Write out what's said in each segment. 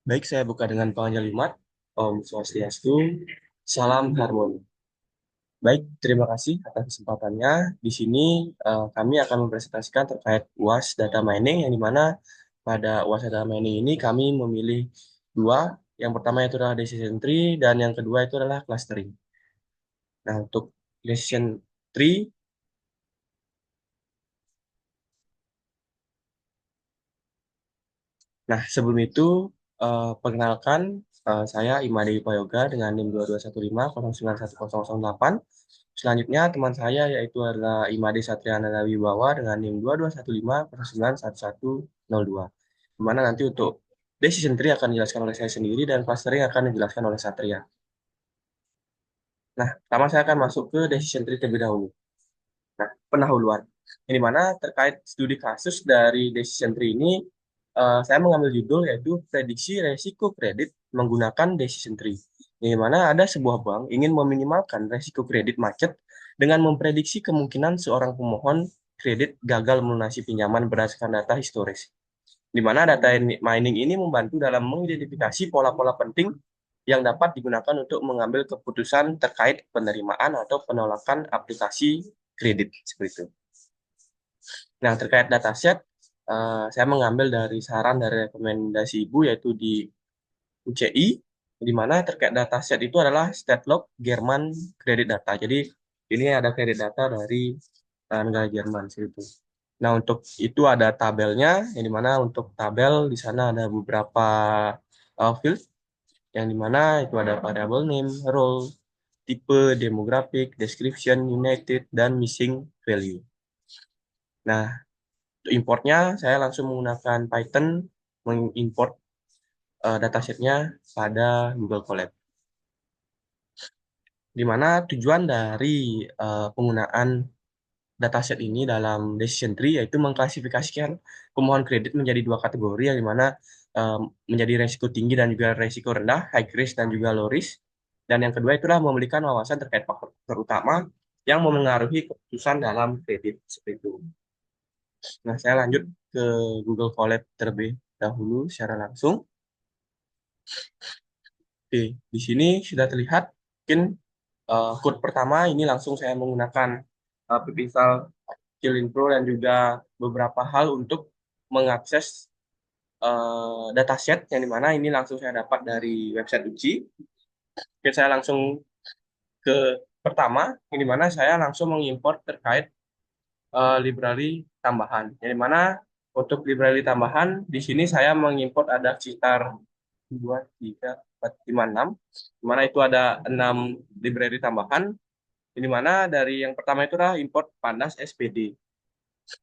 Baik, saya buka dengan Panjalimat. Om Swastiastu, Salam Harmoni. Baik, terima kasih atas kesempatannya. Di sini kami akan mempresentasikan terkait UAS Data Mining, yang dimana pada UAS Data Mining ini kami memilih dua. Yang pertama itu adalah Decision Tree, dan yang kedua itu adalah Clustering. Nah, untuk Decision Tree, nah sebelum itu perkenalkan, saya Imade Payoga dengan NIM 2215091008. Selanjutnya teman saya yaitu adalah Imade Satriana Wibawa dengan NIM 2215091102. Di mana nanti untuk decision tree akan dijelaskan oleh saya sendiri dan clustering akan dijelaskan oleh Satria. Nah, pertama saya akan masuk ke decision tree terlebih dahulu. Nah, pendahuluan. Ini mana terkait studi kasus dari decision tree ini, saya mengambil judul yaitu prediksi resiko kredit menggunakan decision tree. Ini mana ada sebuah bank ingin meminimalkan resiko kredit macet dengan memprediksi kemungkinan seorang pemohon kredit gagal melunasi pinjaman berdasarkan data historis. Di mana data mining ini membantu dalam mengidentifikasi pola-pola penting yang dapat digunakan untuk mengambil keputusan terkait penerimaan atau penolakan aplikasi kredit seperti itu. Nah, terkait dataset, saya mengambil dari saran dari rekomendasi Ibu yaitu di UCI, di mana terkait dataset itu adalah Statlog Jerman Credit Data. Jadi ini ada kredit data dari negara Jerman seperti itu. Nah, untuk itu ada tabelnya, yang dimana untuk tabel di sana ada beberapa field, yang dimana itu ada variable name, role, tipe, demographic, description, united, dan missing value. Nah, untuk importnya saya langsung menggunakan Python mengimport datasetnya pada Google Colab. Di mana tujuan dari penggunaan dataset ini dalam decision tree yaitu mengklasifikasikan pemohon kredit menjadi dua kategori, yang dimana menjadi resiko tinggi dan juga resiko rendah, high risk dan juga low risk. Dan yang kedua itulah memberikan wawasan terkait faktor utama yang memengaruhi keputusan dalam kredit seperti itu. Nah, saya lanjut ke Google Colab terlebih dahulu secara langsung. Oke, di sini sudah terlihat mungkin code pertama ini langsung saya menggunakan Pipinsal Killing Pro dan juga beberapa hal untuk mengakses dataset, yang dimana ini langsung saya dapat dari website Uji. Oke, saya langsung ke pertama, yang dimana saya langsung mengimport terkait library tambahan. Yang dimana untuk library tambahan di sini saya mengimport ada sekitar 2, 3, 4, 5, 6. Di mana itu ada 6 library tambahan. Di mana dari yang pertama itu adalah import Pandas SPD.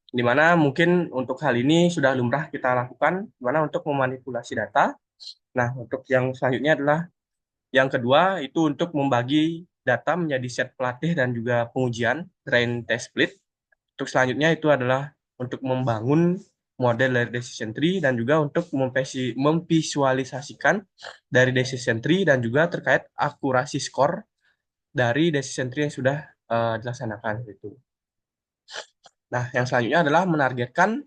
Di mana mungkin untuk hal ini sudah lumrah kita lakukan, di mana untuk memanipulasi data. Nah, untuk yang selanjutnya adalah yang kedua itu untuk membagi data menjadi set pelatih dan juga pengujian, train test split. Untuk selanjutnya itu adalah untuk membangun model dari decision tree dan juga untuk memvisualisasikan dari decision tree dan juga terkait akurasi skor dari decision tree yang sudah dilaksanakan itu. Nah, yang selanjutnya adalah menargetkan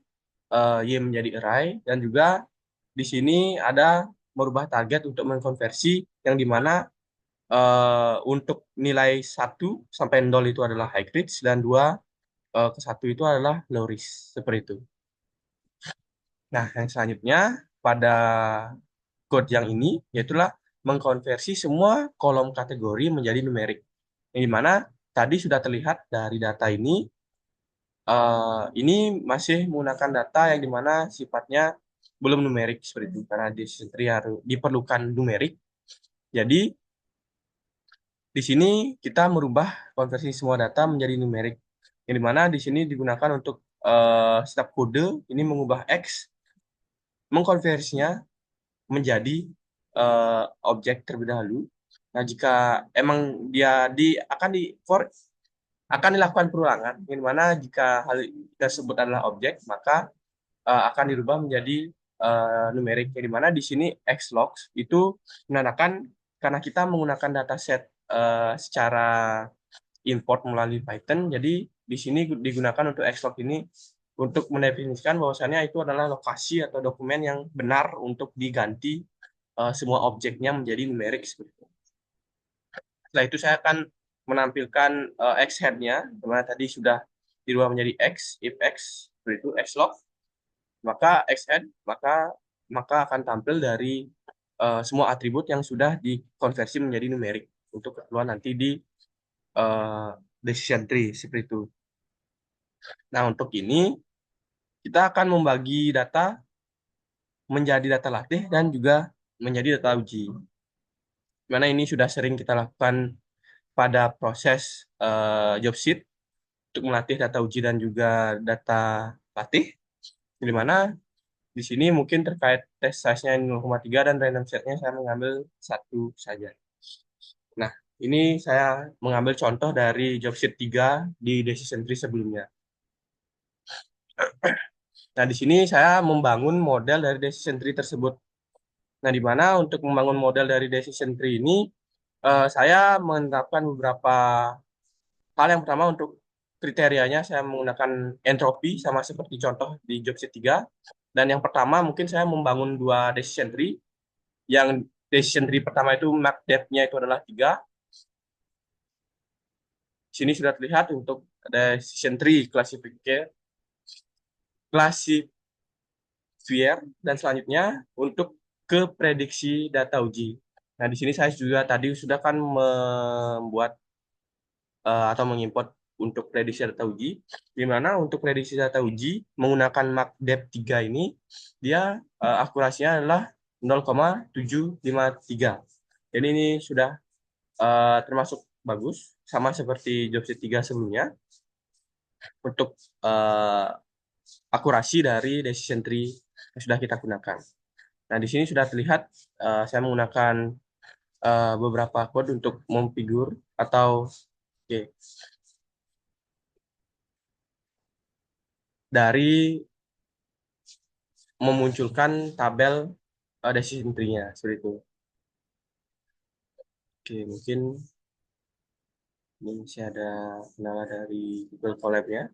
Y menjadi array, dan juga di sini ada merubah target untuk mengkonversi, yang dimana untuk nilai 1 sampai 0 itu adalah high risk dan 2 ke 1 itu adalah low risk seperti itu. Nah, yang selanjutnya pada code yang ini yaitulah mengkonversi semua kolom kategori menjadi numerik. Yang dimana tadi sudah terlihat dari data ini masih menggunakan data yang dimana sifatnya belum numerik seperti itu, karena di tree harus diperlukan numerik. Jadi di sini kita merubah konversi semua data menjadi numerik, yang dimana di sini digunakan untuk setiap kode ini mengubah X, mengkonversinya menjadi objek terlebih dahulu. Nah, jika emang dia akan dilakukan perulangan, yang mana jika hal tersebut adalah objek, maka akan dirubah menjadi numerik, yang dimana di sini xlogs itu menandakan karena kita menggunakan dataset secara import melalui Python, jadi di sini digunakan untuk xlog ini untuk mendefinisikan bahwasannya itu adalah lokasi atau dokumen yang benar untuk diganti semua objeknya menjadi numerik seperti itu. Setelah itu saya akan menampilkan X head-nya, dimana tadi sudah dirubah menjadi X, if X, seperti itu, X log, maka X head, maka akan tampil dari semua atribut yang sudah dikonversi menjadi numerik untuk keperluan nanti di uh, decision tree, seperti itu. Nah, untuk ini, kita akan membagi data menjadi data latih dan juga menjadi data uji. Dimana ini sudah sering kita lakukan pada proses job sheet untuk melatih data uji dan juga data latih, di mana di sini mungkin terkait test size-nya 0,3 dan random set-nya saya mengambil satu saja. Nah, ini saya mengambil contoh dari job sheet 3 di decision tree sebelumnya. Nah, di sini saya membangun model dari decision tree tersebut. Nah, di mana untuk membangun model dari decision tree ini, saya menetapkan beberapa hal. Yang pertama untuk kriterianya saya menggunakan entropi sama seperti contoh di job sheet 3. Dan yang pertama mungkin saya membangun dua decision tree. Yang decision tree pertama itu mark depth-nya itu adalah 3. Di sini sudah terlihat untuk decision tree classifier dan selanjutnya untuk ke prediksi data uji. Nah, di sini saya juga tadi sudah kan membuat atau mengimport untuk prediksi data uji, di mana untuk prediksi data uji menggunakan MACDEP 3 ini, dia akurasinya adalah 0,753. Jadi ini sudah termasuk bagus, sama seperti Jobset 3 sebelumnya, untuk akurasi dari decision tree yang sudah kita gunakan. Nah, di sini sudah terlihat saya menggunakan beberapa code untuk memfigur atau dari memunculkan tabel decision tree-nya seperti itu. Oke, mungkin ini masih ada kendala dari Google Colab ya.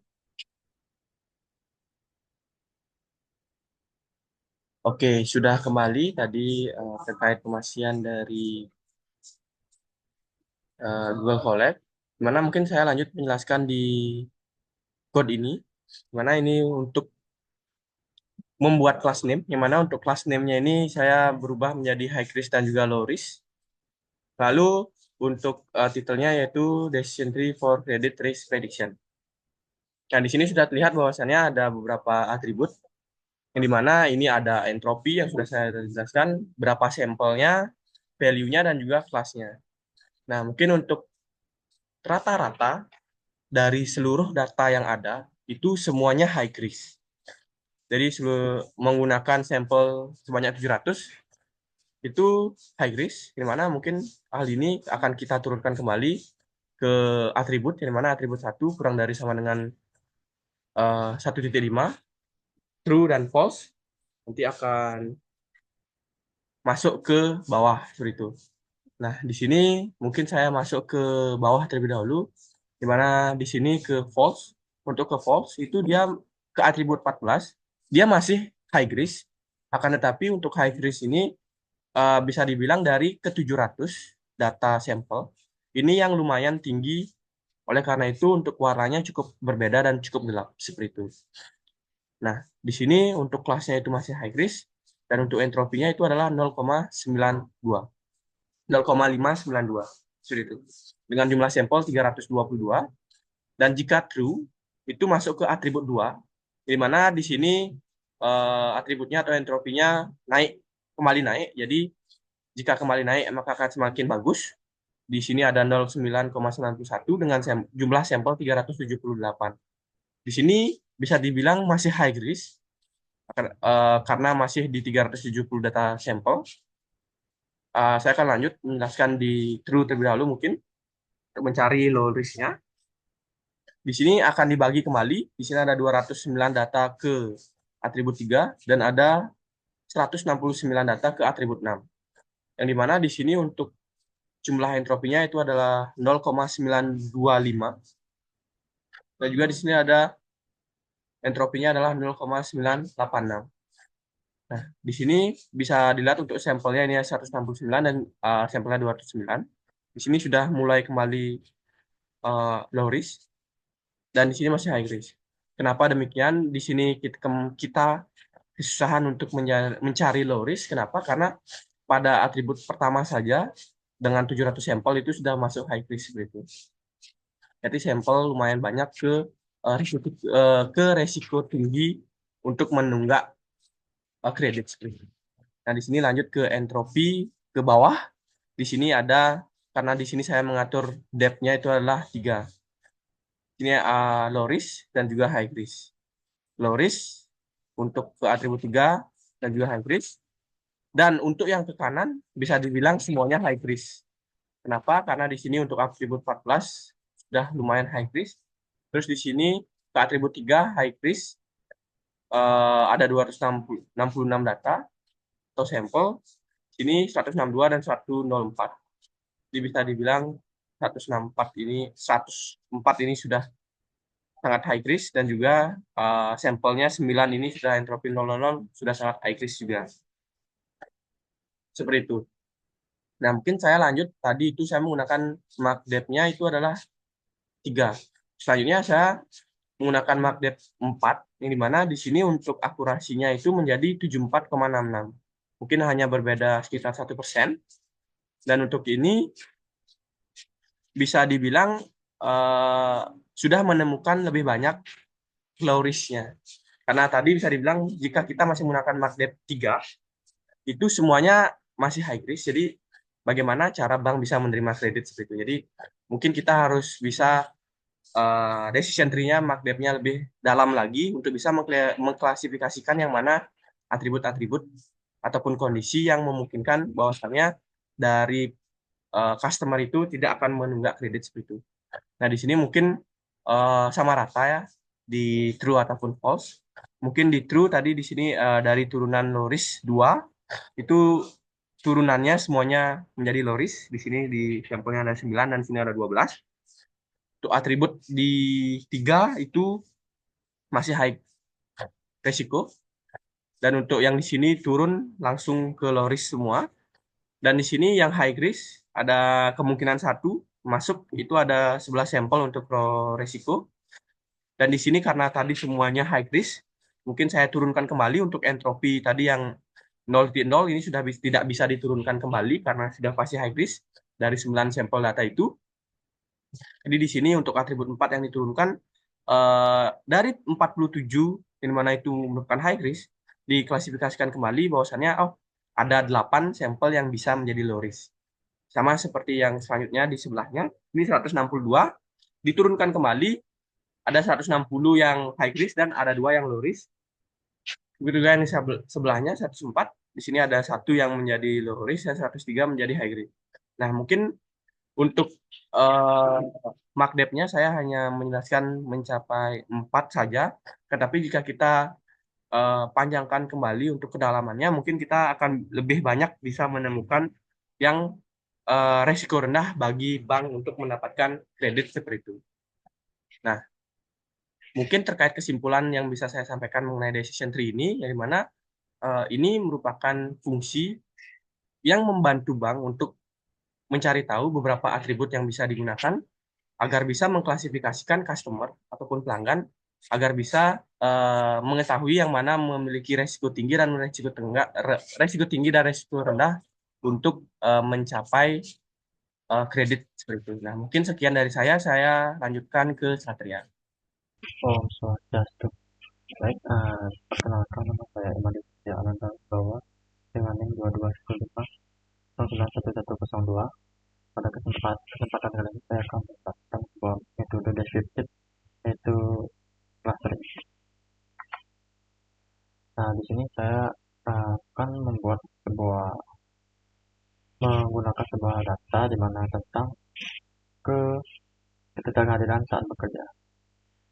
Oke, sudah kembali tadi terkait pemastian dari Google Colab. Dimana mungkin saya lanjut menjelaskan di code ini. Dimana ini untuk membuat class name, yang mana untuk class name-nya ini saya berubah menjadi high risk dan juga low risk. Lalu untuk titelnya yaitu Decision Tree for Credit Risk Prediction. Nah, di sini sudah terlihat bahwasannya ada beberapa atribut, yang dimana ini ada entropi yang sudah saya jelaskan, berapa sampelnya, value-nya, dan juga kelasnya. Nah, mungkin untuk rata-rata dari seluruh data yang ada, itu semuanya high risk. Jadi menggunakan sampel sebanyak 700, itu high risk, di mana mungkin hal ini akan kita turunkan kembali ke atribut, yang mana atribut 1 kurang dari sama dengan 1,5, true dan false, nanti akan masuk ke bawah seperti itu. Nah, di sini mungkin saya masuk ke bawah terlebih dahulu, di mana di sini ke false. Untuk ke false itu dia ke atribut 14, dia masih high risk, akan tetapi untuk high risk ini bisa dibilang dari ke 700 data sampel, ini yang lumayan tinggi, oleh karena itu untuk warnanya cukup berbeda dan cukup gelap, seperti itu. Nah, di sini untuk kelasnya itu masih high risk, dan untuk entropinya itu adalah 0,92. 0,592 seperti itu. Dengan jumlah sampel 322, dan jika true itu masuk ke atribut 2, di mana di sini atributnya atau entropinya kembali naik. Jadi jika kembali naik maka akan semakin bagus. Di sini ada 09,91 dengan jumlah sampel 378. Di sini bisa dibilang masih high risk karena masih di 370 data sampel. Saya akan lanjut menjelaskan di true terlebih dahulu mungkin untuk mencari low risk-nya. Di sini akan dibagi kembali. Di sini ada 209 data ke atribut 3 dan ada 169 data ke atribut 6. Yang dimana di sini untuk jumlah entropinya itu adalah 0,925. Dan juga di sini ada entropinya adalah 0,986. Nah, di sini bisa dilihat untuk sampelnya ini 169 dan sampelnya 209. Di sini sudah mulai kembali low risk dan di sini masih high risk. Kenapa demikian? Di sini kita kesusahan untuk mencari low risk. Kenapa? Karena pada atribut pertama saja dengan 700 sampel itu sudah masuk high risk seperti itu. Jadi sampel lumayan banyak ke resiko tinggi untuk menunggak kredit seperti itu. Nah, di sini lanjut ke entropi ke bawah. Di sini ada karena di sini saya mengatur depth-nya itu adalah 3. Ini low risk dan juga high risk. Low risk untuk ke atribut 3 dan juga high risk. Dan untuk yang ke kanan bisa dibilang semuanya high risk. Kenapa? Karena di sini untuk atribut 14 sudah lumayan high risk. Terus di sini ke atribut 3 high risk ada 266 data atau sampel. Sini 162 dan 104. Jadi bisa dibilang 164 ini 104 ini sudah sangat high risk dan juga sampelnya 9 ini sudah entropi 000 sudah sangat high risk juga. Seperti itu. Nah, mungkin saya lanjut tadi itu saya menggunakan mark depth-nya itu adalah 3. Selanjutnya saya menggunakan mark depth 4 yang dimana di sini untuk akurasinya itu menjadi 74,66. Mungkin hanya berbeda sekitar 1%. Dan untuk ini bisa dibilang uh, sudah menemukan lebih banyak low risk-nya. Karena tadi bisa dibilang jika kita masih menggunakan mark depth 3, itu semuanya masih high risk. Jadi bagaimana cara bank bisa menerima kredit seperti itu. Jadi mungkin kita harus bisa decision tree-nya, mark depth-nya lebih dalam lagi untuk bisa mengklasifikasikan yang mana atribut-atribut ataupun kondisi yang memungkinkan bahwasannya dari customer itu tidak akan menunggak kredit seperti itu. Nah, di sini mungkin sama rata ya di true ataupun false. Mungkin di true tadi di sini dari turunan low risk 2 itu turunannya semuanya menjadi low risk. Di sini di sampelnya ada 9 dan sini ada 12. Untuk atribut di 3 itu masih high resiko. Dan untuk yang di sini turun langsung ke low risk semua. Dan di sini yang high risk ada kemungkinan satu masuk itu ada 11 sampel untuk low resiko. Dan di sini karena tadi semuanya high risk, mungkin saya turunkan kembali untuk entropi tadi yang 0,0 ini sudah tidak bisa diturunkan kembali karena sudah pasti high risk dari 9 sampel data itu. Jadi di sini untuk atribut 4 yang diturunkan dari 47 di mana itu merupakan high risk diklasifikasikan kembali bahwasannya ada 8 sampel yang bisa menjadi low risk. Sama seperti yang selanjutnya di sebelahnya, ini 162 diturunkan kembali ada 160 yang high risk dan ada 2 yang low risk. Begitu juga yang di sebelahnya 104, di sini ada 1 yang menjadi low risk dan 103 menjadi high risk. Nah, mungkin untuk uh, mark depth-nya saya hanya menjelaskan mencapai 4 saja, tetapi jika kita panjangkan kembali untuk kedalamannya, mungkin kita akan lebih banyak bisa menemukan yang resiko rendah bagi bank untuk mendapatkan kredit seperti itu. Nah, mungkin terkait kesimpulan yang bisa saya sampaikan mengenai decision tree ini, yang dimana ini merupakan fungsi yang membantu bank untuk mencari tahu beberapa atribut yang bisa digunakan agar bisa mengklasifikasikan customer ataupun pelanggan agar bisa mengetahui yang mana memiliki resiko tinggi dan resiko tinggi dan resiko rendah untuk mencapai kredit seperti itu. Nah, mungkin sekian dari saya lanjutkan ke Satria. Om Swastiastu. Baik, perkenalkan nama saya Iman Ditya Ananda Bawa dengan NIM 2215 Pada kesempatan kali ini saya akan membagikan sebuah metode deskriptif yaitu clustering. Nah, di sini saya akan menggunakan sebuah data di mana tentang ke ketidakadilan saat bekerja.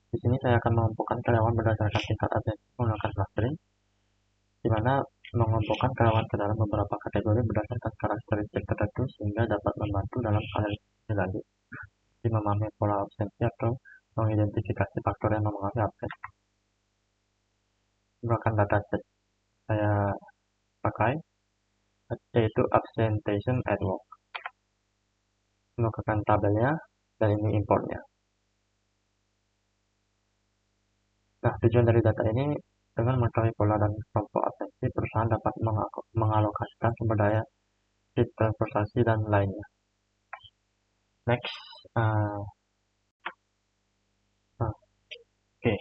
Di sini saya akan mengumpulkan karyawan berdasarkan tingkat atensi menggunakan clustering, di mana mengumpulkan karyawan ke dalam beberapa kategori berdasarkan karakteristik tertentu sehingga dapat membantu dalam analisis lanjut di memahami pola absensi atau mengidentifikasi faktor yang mempengaruhi absen. Menggunakan dataset saya pakai, yaitu absenteeism at work. Bukakan tabelnya, dan ini importnya. Nah, tujuan dari data ini dengan mengetahui pola dan kelompok absensi, perusahaan dapat mengalokasikan sumber daya di transportasi dan lainnya. Next, oke.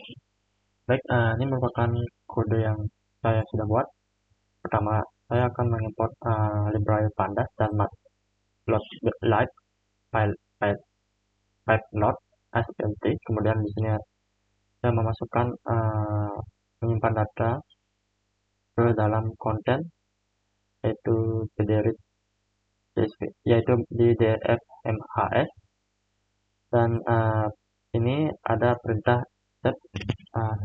Baik, ini merupakan kode yang saya sudah buat. Pertama, saya akan mengimport library pandas dan matplotlib pipelot spt. Kemudian di sini saya memasukkan menyimpan data ke dalam konten, yaitu pdrit csv, yaitu di drf mhs, dan ini ada perintah set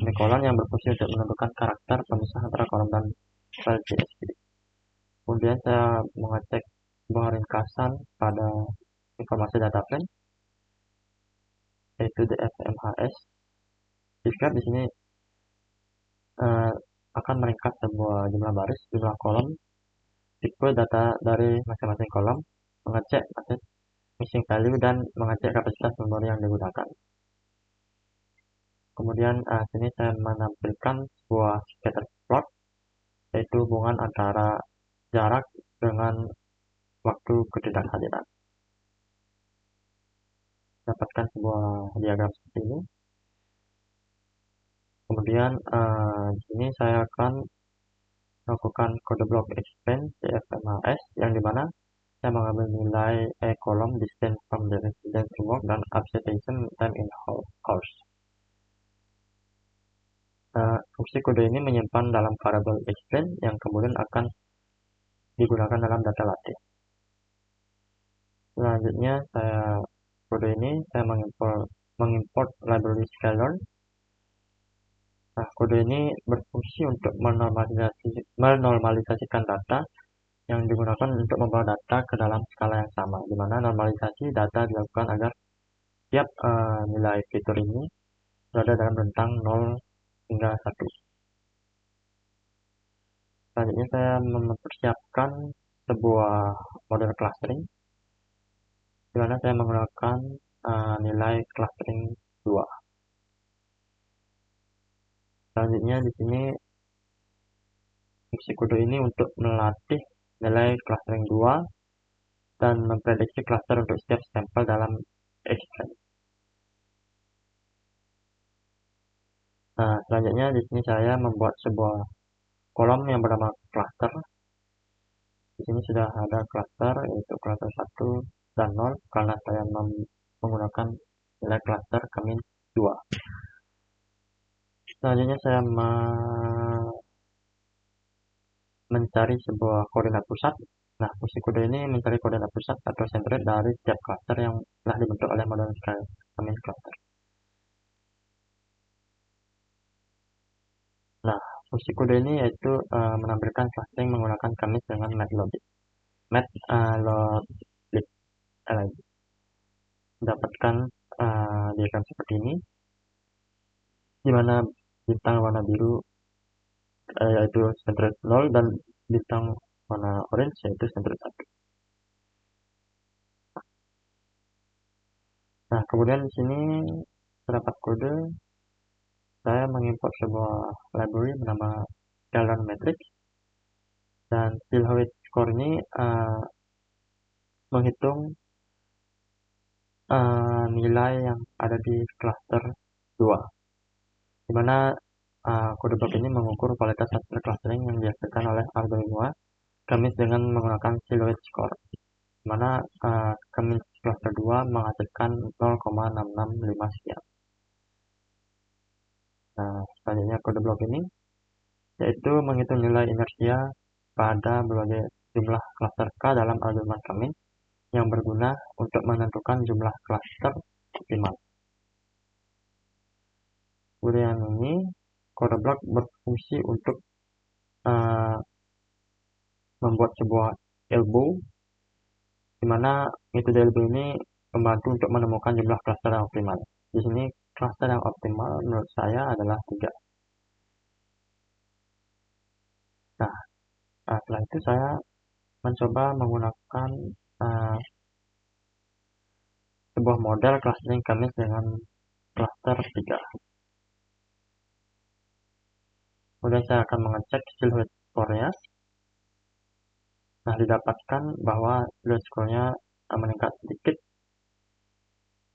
semikolon yang berfungsi untuk menentukan karakter pemisah antara kolom dan file csv. Kemudian saya mengecek sebuah ringkasan pada informasi data frame, yaitu dfmhs. Jika di sini akan meringkas sebuah jumlah baris, jumlah kolom, tipe data dari masing-masing kolom, mengecek missing value, dan mengecek kapasitas memori yang digunakan. Kemudian sini saya menampilkan sebuah scatter plot, yaitu hubungan antara jarak dengan waktu ketidakhadiran. Dapatkan sebuah diagram seperti ini. Kemudian di sini saya akan melakukan kode blok expand dfmhs, yang dimana saya mengambil nilai kolom distance from the residence to work dan absenteeism time in course. Fungsi kode ini menyimpan dalam variabel explain yang kemudian akan digunakan dalam data latih. Selanjutnya kode ini saya mengimport library sklearn. Nah, kode ini berfungsi untuk menormalisasikan data yang digunakan untuk membawa data ke dalam skala yang sama, di mana normalisasi data dilakukan agar tiap nilai fitur ini berada dalam rentang 0 hingga 1. Selanjutnya saya mempersiapkan sebuah model clustering, di mana saya menggunakan nilai clustering 2. Selanjutnya di sini fungsi kode ini untuk melatih nilai clustering 2 dan memprediksi cluster untuk setiap sampel dalam explain. Nah, selanjutnya di sini saya membuat sebuah kolom yang bernama cluster. Di sini sudah ada cluster, yaitu cluster 1 dan 0, karena saya menggunakan nilai cluster Kamin 2. Selanjutnya saya mencari sebuah koordinat pusat. Nah, fungsi kode ini mencari koordinat pusat atau centroid dari setiap cluster yang telah dibentuk oleh model Kamin cluster. Nah, fungsi kode ini yaitu menampilkan clustering menggunakan Kamis dengan matlogic. Dapatkan diagram seperti ini, di mana bintang warna biru yaitu centroid 0 dan bintang warna orange yaitu centroid 1. Nah, kemudian di sini terdapat kode. Saya mengimport sebuah library bernama Sklearn Matrix, dan silhouette score ini menghitung nilai yang ada di cluster 2, di mana kode blok ini mengukur kualitas hasil clustering yang dihasilkan oleh Arduino Kamis dengan menggunakan silhouette score, di mana Kamis cluster 2 menghasilkan 0,665 sekian. Nah, selanjutnya kode blok ini yaitu menghitung nilai inersia pada berbagai jumlah cluster K dalam Arduino Kamin yang berguna untuk menentukan jumlah cluster optimal. Kemudian ini kode blok berfungsi untuk membuat sebuah elbow, di mana metode elbow ini membantu untuk menemukan jumlah cluster yang optimal. Di sini cluster yang optimal menurut saya adalah 3. Nah, Setelah itu saya mencoba menggunakan uh, sebuah model clustering Kemis dengan cluster 3. Kemudian saya akan mengecek silhouette score-nya. Nah, didapatkan bahwa silhouette score-nya meningkat sedikit,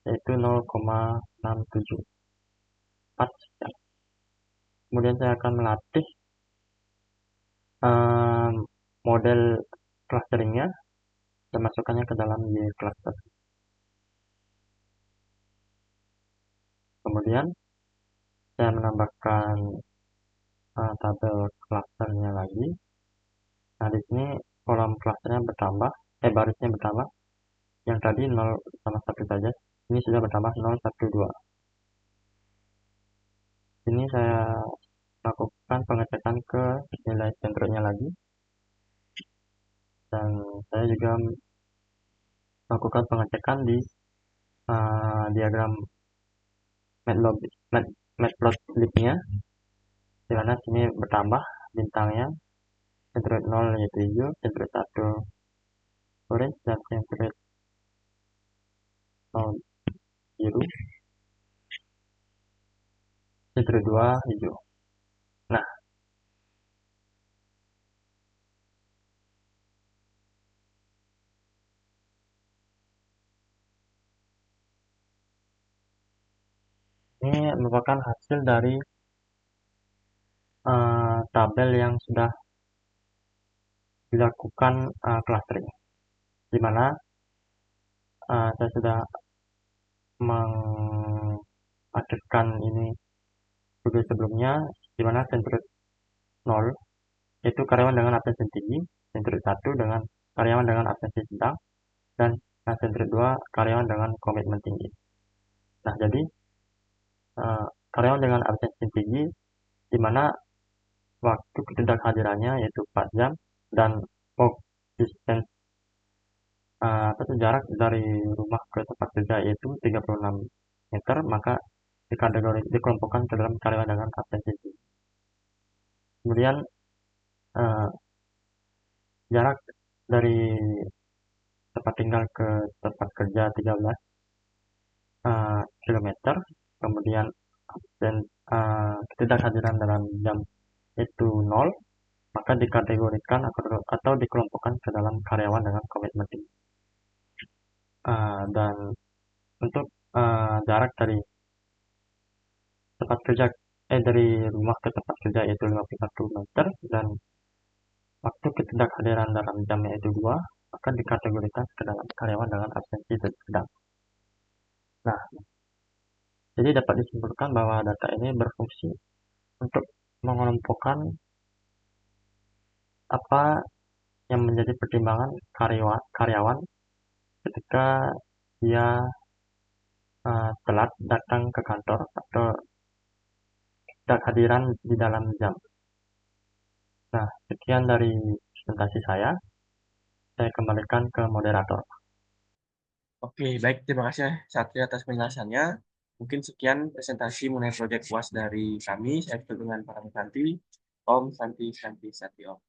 yaitu 0,674 sekian. Kemudian saya akan melatih um, model clusteringnya dan masukkannya ke dalam Y cluster. Kemudian saya menambahkan tabel clusternya lagi. Nah, di sini kolom clusternya bertambah, barisnya bertambah. Yang tadi 0 sama 1 saja, ini sudah bertambah 0, 1, 2. Ini saya lakukan pengecekan ke nilai sentriknya lagi. Dan saya juga melakukan pengecekan di diagram matplotlib-nya, di mana sini bertambah bintangnya, centroid 0 yaitu hijau, centroid 1 orange, dan centroid 0 biru, centroid 2 hijau. Nah, ini merupakan hasil dari tabel yang sudah dilakukan clustering, di mana saya sudah mengaktifkan ini video sebelumnya, di mana centroid 0 yaitu karyawan dengan absensi tinggi, centroid 1 dengan karyawan dengan absensi sedang, dan centroid 2 karyawan dengan komitmen tinggi. Nah, jadi karyawan dengan absensi tinggi, di mana waktu ketidakhadirannya yaitu 4 jam, dan walk distance atau jarak dari rumah ke tempat kerja yaitu 36 meter, maka dikelompokkan ke dalam karyawan dengan absensi tinggi. Kemudian jarak dari tempat tinggal ke tempat kerja 13 km, kemudian ketidakhadiran dalam jam itu 0, maka dikategorikan atau dikelompokkan ke dalam karyawan dengan komitmen tinggi. Dan untuk jarak dari tempat kerja dari rumah ke tempat kerja yaitu 51 meter, dan waktu ketidakhadiran dalam jamnya itu 2, maka dikategorikan ke dalam karyawan dengan absensi sedang. Nah, jadi dapat disimpulkan bahwa data ini berfungsi untuk mengelompokkan apa yang menjadi pertimbangan karyawan ketika dia telat datang ke kantor atau tidak hadiran di dalam jam. Nah, sekian dari presentasi saya kembalikan ke moderator. Oke, baik. Terima kasih Satria atas penjelasannya. Mungkin sekian presentasi mengenai proyek UAS dari kami. Saya tutup dengan para Santi. Om Santi Santi Santi Om.